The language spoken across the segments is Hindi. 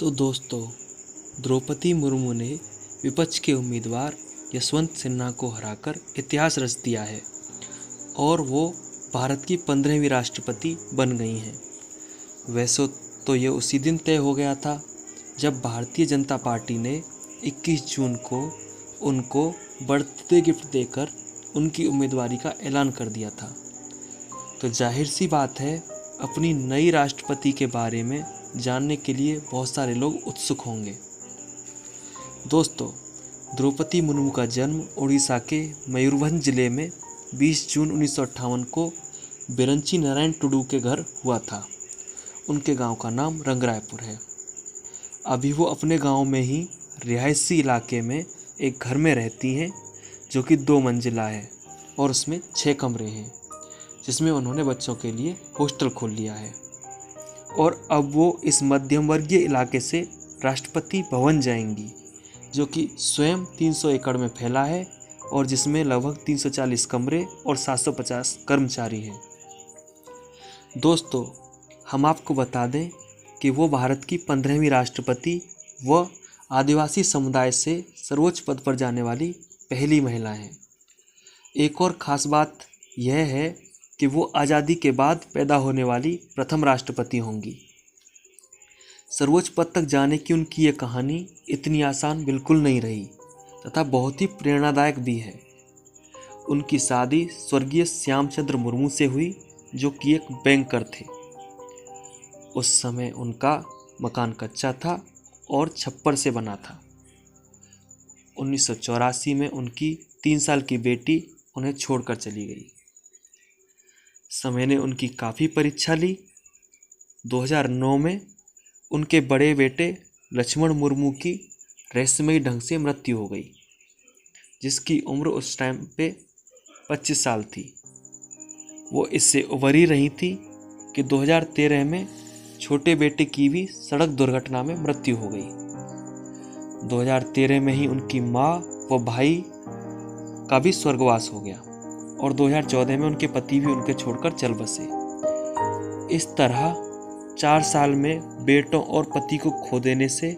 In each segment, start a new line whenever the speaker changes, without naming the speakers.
तो दोस्तों, द्रौपदी मुर्मू ने विपक्ष के उम्मीदवार यशवंत सिन्हा को हराकर इतिहास रच दिया है और वो भारत की 15वीं राष्ट्रपति बन गई हैं। वैसे तो ये उसी दिन तय हो गया था जब भारतीय जनता पार्टी ने 21 जून को उनको बर्थडे गिफ्ट देकर उनकी उम्मीदवारी का ऐलान कर दिया था। तो जाहिर सी बात है, अपनी नई राष्ट्रपति के बारे में जानने के लिए बहुत सारे लोग उत्सुक होंगे। दोस्तों, द्रौपदी मुर्मू का जन्म उड़ीसा के मयूरभंज जिले में 20 जून 1958 को बिरंची नारायण टुडू के घर हुआ था। उनके गांव का नाम रंगरायपुर है। अभी वो अपने गांव में ही रिहायशी इलाके में एक घर में रहती हैं जो कि 2 मंजिला है और उसमें 6 कमरे हैं, जिसमें उन्होंने बच्चों के लिए हॉस्टल खोल लिया है। और अब वो इस मध्यम वर्गीय इलाके से राष्ट्रपति भवन जाएंगी, जो कि स्वयं 300 एकड़ में फैला है और जिसमें लगभग 340 कमरे और 750 कर्मचारी हैं। दोस्तों, हम आपको बता दें कि वो भारत की 15वीं राष्ट्रपति व आदिवासी समुदाय से सर्वोच्च पद पर जाने वाली पहली महिला हैं। एक और ख़ास बात यह है कि वो आज़ादी के बाद पैदा होने वाली प्रथम राष्ट्रपति होंगी। सर्वोच्च पद तक जाने की उनकी ये कहानी इतनी आसान बिल्कुल नहीं रही तथा बहुत ही प्रेरणादायक भी है। उनकी शादी स्वर्गीय श्यामचंद्र मुर्मू से हुई, जो कि एक बैंकर थे। उस समय उनका मकान कच्चा था और छप्पर से बना था। 1984 में उनकी 3 साल की बेटी उन्हें छोड़कर चली गई। समय ने उनकी काफ़ी परीक्षा ली। 2009 में उनके बड़े बेटे लक्ष्मण मुर्मू की रहस्यमयी ढंग से मृत्यु हो गई, जिसकी उम्र उस टाइम पे 25 साल थी। वो इससे उबर ही रही थी कि 2013 में छोटे बेटे की भी सड़क दुर्घटना में मृत्यु हो गई। 2013 में ही उनकी माँ व भाई का भी स्वर्गवास हो गया और 2014 में उनके पति भी उनके छोड़कर चल बसे। इस तरह 4 साल में बेटों और पति को खो देने से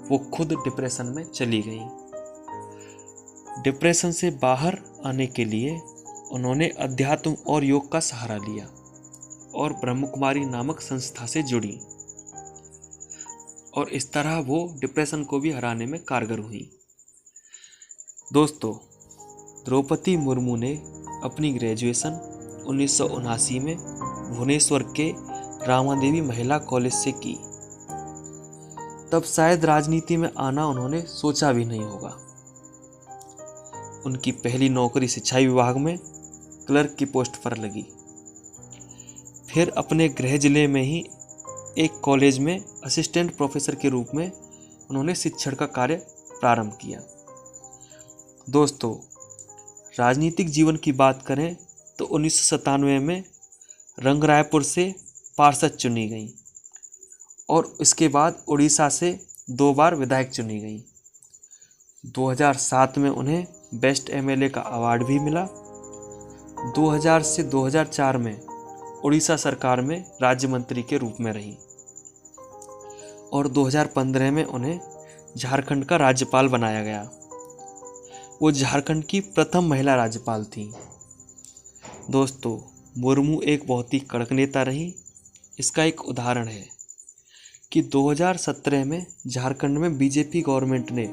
वो खुद डिप्रेशन में चली गई। डिप्रेशन से बाहर आने के लिए उन्होंने अध्यात्म और योग का सहारा लिया और ब्रह्मकुमारी नामक संस्था से जुड़ी और इस तरह वो डिप्रेशन को भी हराने में कारगर हुई। दोस्तों, द्रौपदी मुर्मू ने अपनी ग्रेजुएशन 1979 में भुवनेश्वर के रामादेवी महिला कॉलेज से की। तब शायद राजनीति में आना उन्होंने सोचा भी नहीं होगा। उनकी पहली नौकरी सिंचाई विभाग में क्लर्क की पोस्ट पर लगी। फिर अपने गृह जिले में ही एक कॉलेज में असिस्टेंट प्रोफेसर के रूप में उन्होंने शिक्षण का कार्य प्रारंभ किया। दोस्तों, राजनीतिक जीवन की बात करें तो 1997 में रंगरायपुर से पार्षद चुनी गई और इसके बाद उड़ीसा से 2 बार विधायक चुनी गई। 2007 में उन्हें बेस्ट एमएलए का अवार्ड भी मिला। 2000 से 2004 में उड़ीसा सरकार में राज्य मंत्री के रूप में रही और 2015 में उन्हें झारखंड का राज्यपाल बनाया गया। वो झारखंड की प्रथम महिला राज्यपाल थी। दोस्तों, मुर्मू एक बहुत ही कड़क नेता रही। इसका एक उदाहरण है कि 2017 में झारखंड में बीजेपी गवर्नमेंट ने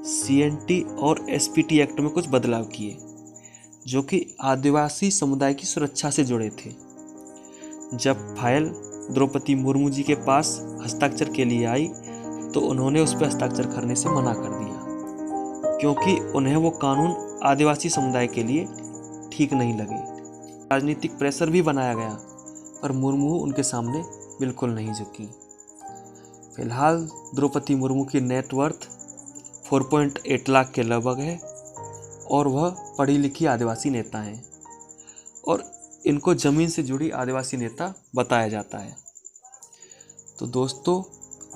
सीएनटी और एसपीटी एक्ट में कुछ बदलाव किए, जो कि आदिवासी समुदाय की सुरक्षा से जुड़े थे। जब फाइल द्रौपदी मुर्मू जी के पास हस्ताक्षर के लिए आई तो उन्होंने उस पर हस्ताक्षर करने से मना कर दिया, क्योंकि उन्हें वो कानून आदिवासी समुदाय के लिए ठीक नहीं लगे। राजनीतिक प्रेशर भी बनाया गया, पर मुर्मू उनके सामने बिल्कुल नहीं झुकी। फिलहाल द्रौपदी मुर्मू की नेटवर्थ 4.8 लाख के लगभग है और वह पढ़ी लिखी आदिवासी नेता हैं और इनको ज़मीन से जुड़ी आदिवासी नेता बताया जाता है। तो दोस्तों,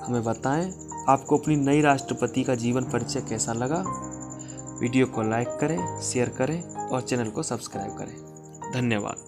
हमें बताएं आपको अपनी नई राष्ट्रपति का जीवन परिचय कैसा लगा। वीडियो को लाइक करें, शेयर करें और चैनल को सब्सक्राइब करें। धन्यवाद।